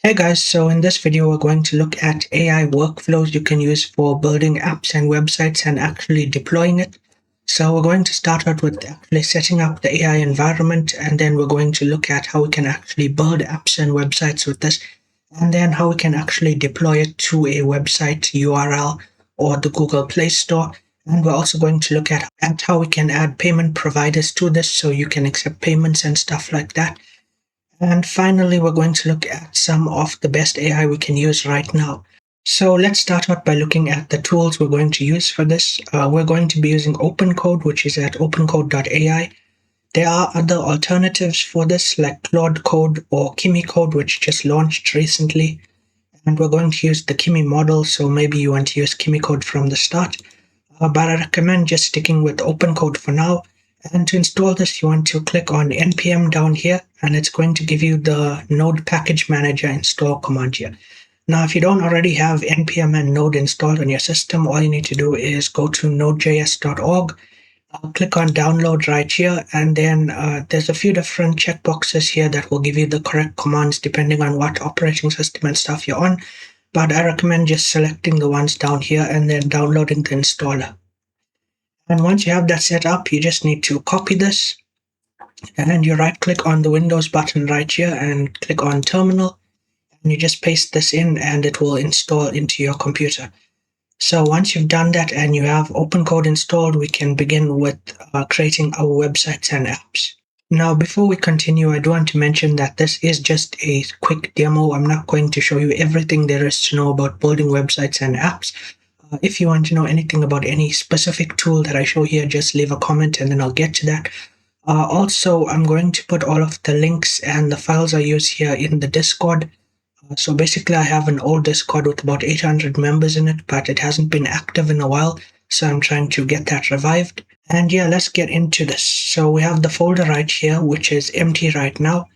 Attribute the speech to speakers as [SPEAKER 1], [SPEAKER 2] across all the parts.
[SPEAKER 1] Hey guys, so in this video we're going to look at AI workflows you can use for building apps and websites and actually deploying it. So we're going to start out with actually setting up the AI environment, and then we're going to look at how we can actually build apps and websites with this, and then how we can actually deploy it to a website URL or the Google Play Store. And we're also going to look at how we can add payment providers to this so you can accept payments and stuff like that. And finally, we're going to look at some of the best AI we can use right now. So let's start out by looking at the tools we're going to use for this. We're going to be using OpenCode, which is at opencode.ai. There are other alternatives for this, like Claude Code or Kimi Code, which just launched recently. And we're going to use the Kimi model, so maybe you want to use Kimi Code from the start. But I recommend just sticking with OpenCode for now. And to install this, you want to click on npm down here, and it's going to give you the Node Package Manager install command here. Now, if you don't already have npm and Node installed on your system, all you need to do is go to nodejs.org, click on download right here, and then there's a few different checkboxes here that will give you the correct commands depending on what operating system and stuff you're on. But I recommend just selecting the ones down here and then downloading the installer. And once you have that set up, you just need to copy this, and you right click on the Windows button right here and click on Terminal, and you just paste this in and it will install into your computer. So once you've done that and you have OpenCode installed, we can begin with creating our websites and apps. Now, before we continue, I do want to mention that this is just a quick demo. I'm not going to show you everything there is to know about building websites and apps. If you want to know anything about any specific tool that I show here, just leave a comment and then I'll get to that. Also, I'm going to put all of the links and the files I use here in the Discord. So basically, I have an old Discord with about 800 members in it, but it hasn't been active in a while, so I'm trying to get that revived. And yeah, let's get into this. So we have the folder right here, which is empty right now.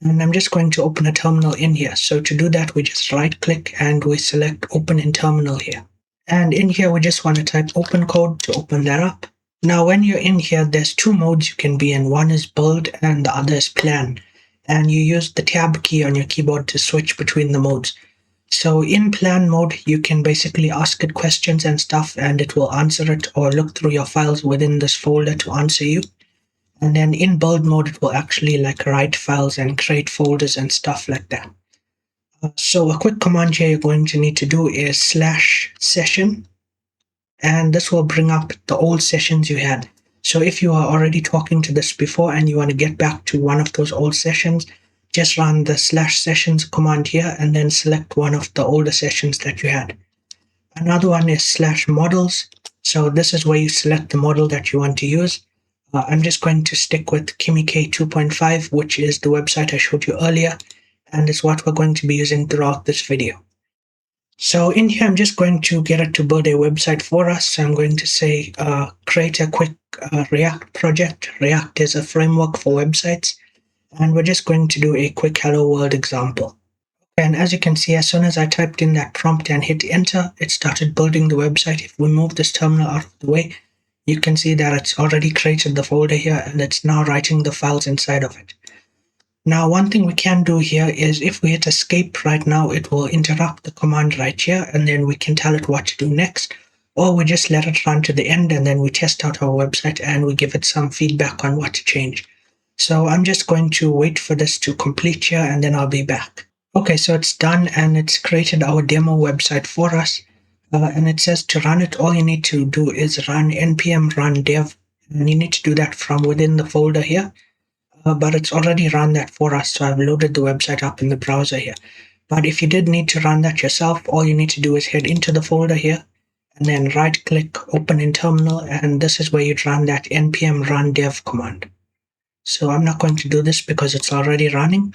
[SPEAKER 1] And I'm just going to open a terminal in here. So to do that, we just right click and we select Open in Terminal here. And in here, we just want to type OpenCode to open that up. Now, when you're in here, there's two modes you can be in. One is build and the other is plan. And you use the tab key on your keyboard to switch between the modes. So in plan mode, you can basically ask it questions and stuff, and it will answer it or look through your files within this folder to answer you. And then in build mode, it will actually like write files and create folders and stuff like that. So a quick command here you're going to need to do is /session, and this will bring up the old sessions you had. So if you are already talking to this before and you want to get back to one of those old sessions, just run the /sessions command here and then select one of the older sessions that you had. Another one is /models. So this is where you select the model that you want to use. I'm just going to stick with KimiK 2.5, which is the website I showed you earlier, and it's what we're going to be using throughout this video. So in here, I'm just going to get it to build a website for us. So I'm going to say, create a quick React project. React is a framework for websites. And we're just going to do a quick hello world example. And as you can see, as soon as I typed in that prompt and hit enter, it started building the website. If we move this terminal out of the way, you can see that it's already created the folder here and it's now writing the files inside of it. Now, one thing we can do here is if we hit escape right now, it will interrupt the command right here, and then we can tell it what to do next. Or we just let it run to the end and then we test out our website and we give it some feedback on what to change. So I'm just going to wait for this to complete here and then I'll be back. Okay, so it's done and it's created our demo website for us. And it says to run it, all you need to do is run npm run dev. And you need to do that from within the folder here. But it's already run that for us, so I've loaded the website up in the browser here. But if you did need to run that yourself, all you need to do is head into the folder here, and then right-click, open in terminal, and this is where you'd run that npm run dev command. So I'm not going to do this because it's already running,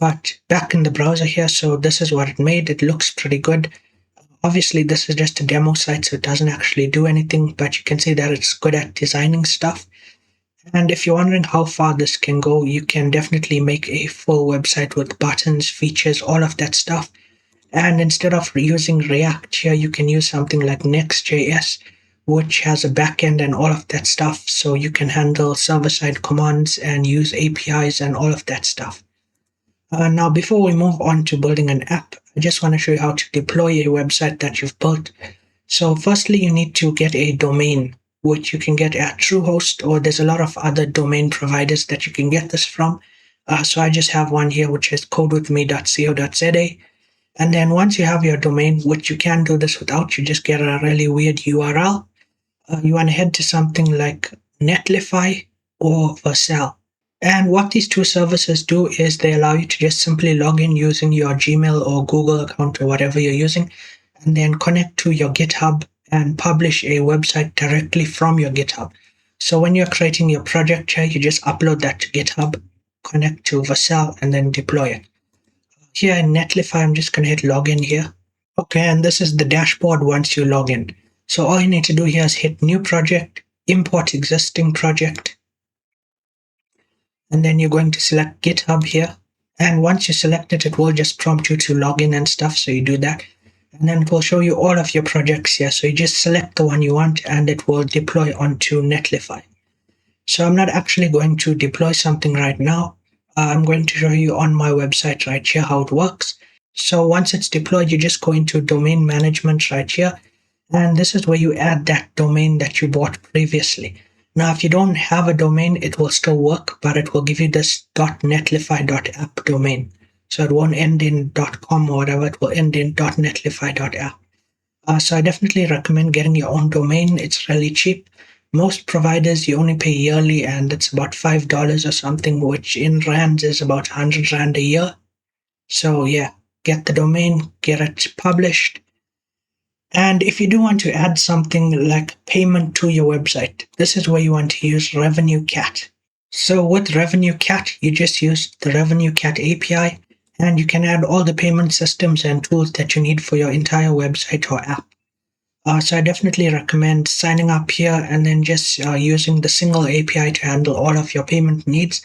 [SPEAKER 1] but back in the browser here, so this is what it made. It looks pretty good. Obviously, this is just a demo site, so it doesn't actually do anything, but you can see that it's good at designing stuff. And if you're wondering how far this can go, you can definitely make a full website with buttons, features, all of that stuff. And instead of using React here, you can use something like Next.js, which has a backend and all of that stuff. So you can handle server-side commands and use APIs and all of that stuff. Now, before we move on to building an app, I just want to show you how to deploy a website that you've built. So firstly, you need to get a domain, which you can get at Truehost, or there's a lot of other domain providers that you can get this from. So I just have one here, which is codewithme.co.za. And then once you have your domain, which you can do this without, you just get a really weird URL. You want to head to something like Netlify or Vercel. And what these two services do is they allow you to just simply log in using your Gmail or Google account or whatever you're using, and then connect to your GitHub and publish a website directly from your GitHub. So when you're creating your project here, you just upload that to GitHub, connect to Vercel, and then deploy it. Here in Netlify, I'm just going to hit login here. Okay, and this is the dashboard once you log in. So all you need to do here is hit new project, import existing project, and then you're going to select GitHub here. And once you select it, it will just prompt you to log in and stuff. So you do that. And then it will show you all of your projects here. So you just select the one you want and it will deploy onto Netlify. So I'm not actually going to deploy something right now. I'm going to show you on my website right here how it works. So once it's deployed, you just go into domain management right here. And this is where you add that domain that you bought previously. Now, if you don't have a domain, it will still work, but it will give you this .netlify.app domain. So it won't end in .com or whatever, it will end in .netlify.app. So I definitely recommend getting your own domain. It's really cheap. Most providers, you only pay yearly, and it's about $5 or something, which in rands is about 100 rand a year. So yeah, get the domain, get it published. And if you do want to add something like payment to your website, this is where you want to use Revenue Cat. So with Revenue Cat, you just use the Revenue Cat API, and you can add all the payment systems and tools that you need for your entire website or app. So I definitely recommend signing up here and then just using the single API to handle all of your payment needs.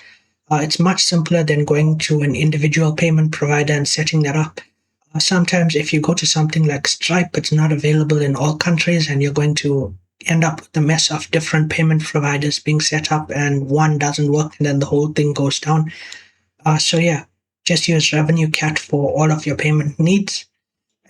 [SPEAKER 1] It's much simpler than going to an individual payment provider and setting that up. Sometimes if you go to something like Stripe, it's not available in all countries and you're going to end up with a mess of different payment providers being set up and one doesn't work and then the whole thing goes down. So yeah, just use Revenue Cat for all of your payment needs.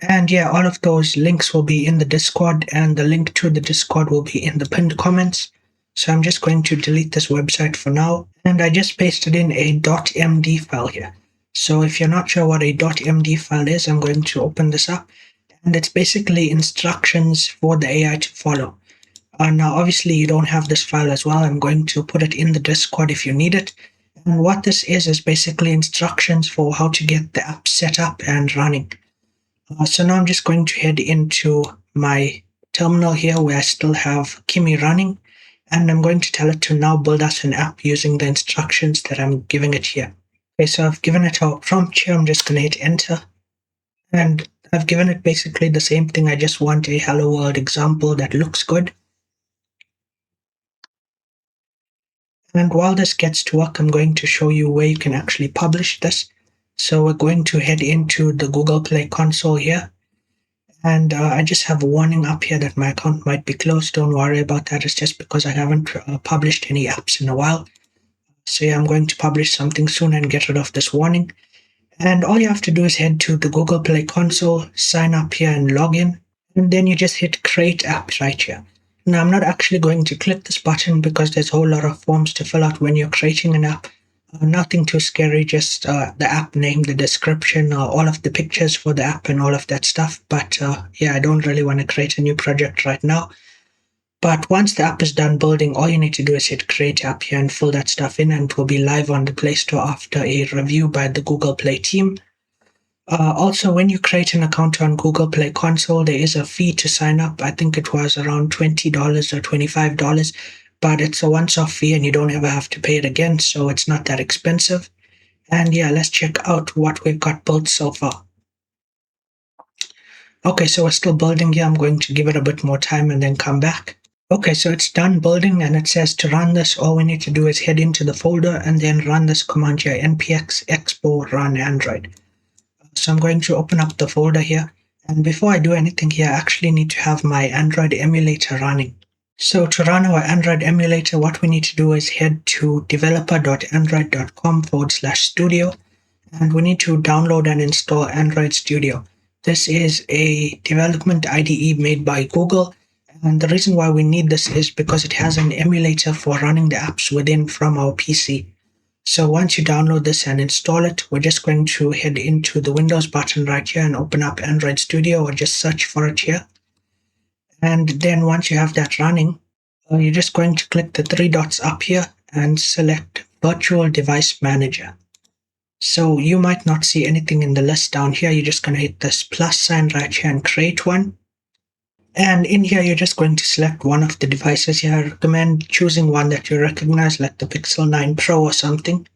[SPEAKER 1] And yeah, all of those links will be in the Discord, and the link to the Discord will be in the pinned comments. So I'm just going to delete this website for now. And I just pasted in a .md file here. So if you're not sure what a .md file is, I'm going to open this up. And it's basically instructions for the AI to follow. Now, obviously, you don't have this file as well. I'm going to put it in the Discord if you need it. And what this is basically instructions for how to get the app set up and running. So now I'm just going to head into my terminal here where I still have Kimi running, and I'm going to tell it to now build us an app using the instructions that I'm giving it here. Okay, so I've given it our prompt here. I'm just going to hit enter, and I've given it basically the same thing. I just want a hello world example that looks good. And while this gets to work, I'm going to show you where you can actually publish this. So we're going to head into the Google Play console here. And I just have a warning up here that my account might be closed. Don't worry about that. It's just because I haven't published any apps in a while. So yeah, I'm going to publish something soon and get rid of this warning. And all you have to do is head to the Google Play console, sign up here and log in. And then you just hit create app right here. Now I'm not actually going to click this button because there's a whole lot of forms to fill out when you're creating an app. Nothing too scary, just the app name, the description, all of the pictures for the app and all of that stuff. But yeah, I don't really want to create a new project right now. But once the app is done building, all you need to do is hit create app here and fill that stuff in, and it will be live on the Play Store after a review by the Google Play team. Also, when you create an account on Google Play Console, there is a fee to sign up. I think it was around $20 or $25, but it's a once-off fee and you don't ever have to pay it again, so it's not that expensive. And yeah, let's check out what we've got built so far. Okay, so we're still building here. I'm going to give it a bit more time and then come back. Okay, so it's done building and it says to run this, all we need to do is head into the folder and then run this command here, npx expo run android. So I'm going to open up the folder here. And before I do anything here, I actually need to have my Android emulator running. So to run our Android emulator, what we need to do is head to developer.android.com/studio. and we need to download and install Android Studio. This is a development IDE made by Google, and the reason why we need this is because it has an emulator for running the apps within from our PC. So once you download this and install it, we're just going to head into the Windows button right here and open up Android Studio, or just search for it here. And then once you have that running, you're just going to click the three dots up here and select Virtual Device Manager. So you might not see anything in the list down here. You're just going to hit this plus sign right here and create one. And in here, you're just going to select one of the devices here. I recommend choosing one that you recognize, like the Pixel 9 Pro or something.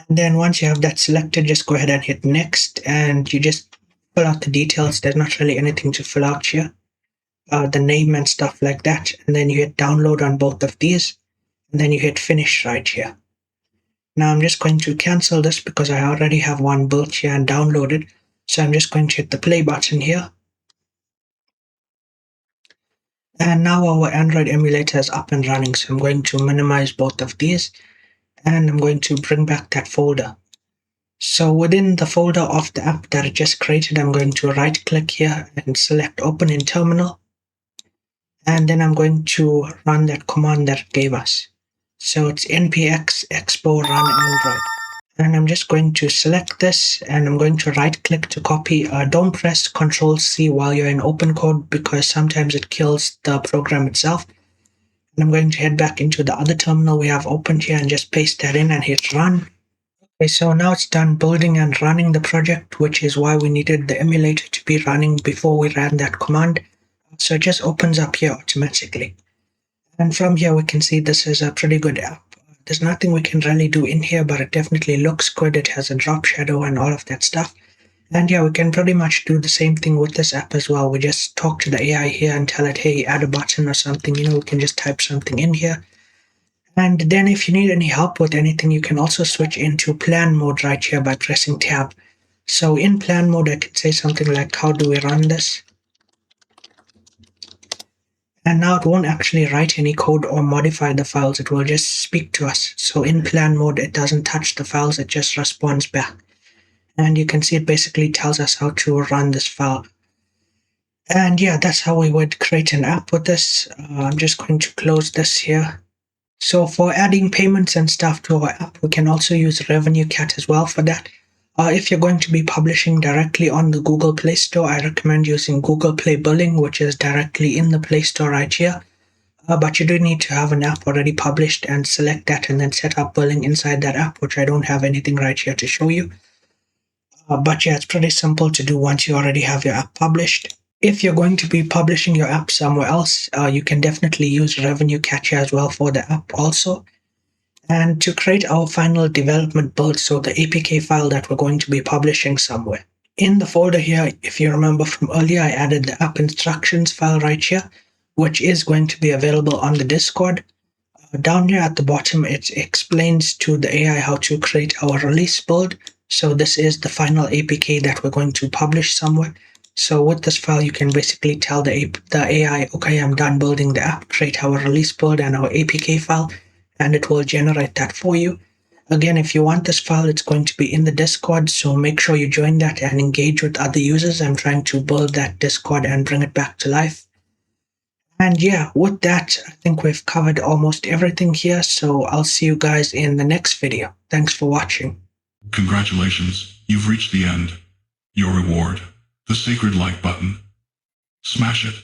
[SPEAKER 1] And then once you have that selected, just go ahead and hit next, and you just fill out the details. There's not really anything to fill out here. The name and stuff like that. And then you hit download on both of these, and then you hit finish right here. Now I'm just going to cancel this because I already have one built here and downloaded. So I'm just going to hit the play button here. And now our Android emulator is up and running. So I'm going to minimize both of these, and I'm going to bring back that folder. So within the folder of the app that I just created, I'm going to right click here and select open in terminal. And then I'm going to run that command that it gave us. So it's npx expo run android. And I'm just going to select this, and I'm going to right click to copy. Don't press Control C while you're in open code, because sometimes it kills the program itself. And I'm going to head back into the other terminal we have opened here and just paste that in and hit run. Okay, so now it's done building and running the project, which is why we needed the emulator to be running before we ran that command. So it just opens up here automatically. And from here, we can see this is a pretty good app. There's nothing we can really do in here, but it definitely looks good. It has a drop shadow and all of that stuff. And yeah, we can pretty much do the same thing with this app as well. We just talk to the AI here and tell it, hey, add a button or something. We can just type something in here. And then if you need any help with anything, you can also switch into plan mode right here by pressing tab. So in plan mode, I can say something like, how do we run this? And now it won't actually write any code or modify the files. It will just speak to us. So in plan mode, it doesn't touch the files. It just responds back. And you can see it basically tells us how to run this file. And yeah, that's how we would create an app with this. I'm just going to close this here. So for adding payments and stuff to our app, we can also use Revenue Cat as well for that. If you're going to be publishing directly on the Google Play Store, I recommend using Google Play Billing, which is directly in the Play Store right here. But you do need to have an app already published and select that and then set up billing inside that app, which I don't have anything right here to show you. But yeah, it's pretty simple to do once you already have your app published. If you're going to be publishing your app somewhere else, you can definitely use Revenue Cat as well for the app also. And to create our final development build, so the APK file that we're going to be publishing somewhere. In the folder here, if you remember from earlier, I added the app instructions file right here, which is going to be available on the Discord. Down here at the bottom, it explains to the AI how to create our release build. So this is the final APK that we're going to publish somewhere. So with this file, you can basically tell the AI, okay, I'm done building the app, create our release build and our APK file, and it will generate that for you. Again, if you want this file, it's going to be in the Discord, so make sure you join that and engage with other users. I'm trying to build that Discord and bring it back to life. And yeah, with that, I think we've covered almost everything here, so I'll see you guys in the next video. Thanks for watching.
[SPEAKER 2] Congratulations, you've reached the end. Your reward, the sacred like button. Smash it.